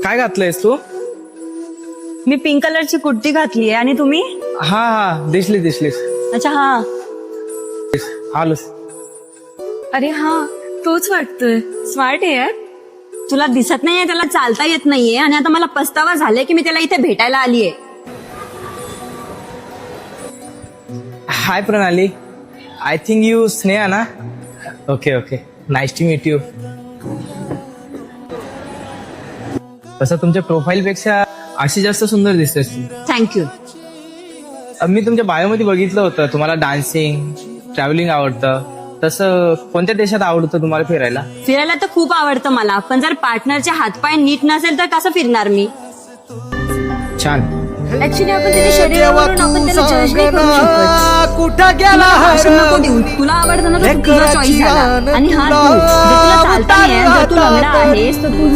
काय घातलंयस तू? मी पिंक कलरची कुर्ती घातली आहे. आणि तुम्ही? हा हा, दिसलीस. अच्छा, हा. आलोस. अरे हा, तोच वाटतोय. स्मार्ट आहे यार. तुला दिसत नाहीये, त्याला चालता येत नाहीये, आणि आता मला पस्तावा झालाय की मी त्याला इथे भेटायला आलीये. हाय प्रणाली, आय थिंक यू स्नेहा ना? Okay, nice to meet you. तसं तुमच्या प्रोफाईल पेक्षा अशी जास्त सुंदर दिसतेस तू. थँक्यू. मी तुमच्या बायोमध्ये बघितलं होतं तुम्हाला डान्सिंग, ट्रॅव्हलिंग आवडतं. तसं कोणत्या देशात आवडतं तुम्हाला फिरायला? फिरायला तर खूप आवडतं मला, पण जर पार्टनरचे हातपाय नीट नसेल तर कसं फिरणार मी? छान. ऍक्च्युली आपण त्याच्या शरीरावरून आपण त्याला जज नाही करू शकत. कुठं गेला तुला भाषण नको देऊ. तुला आवडतं ना तर तुझा चॉईस झाला. आणि हा, तू जर तुला चालता नाही, जर तू लंगडा आहेस तर तू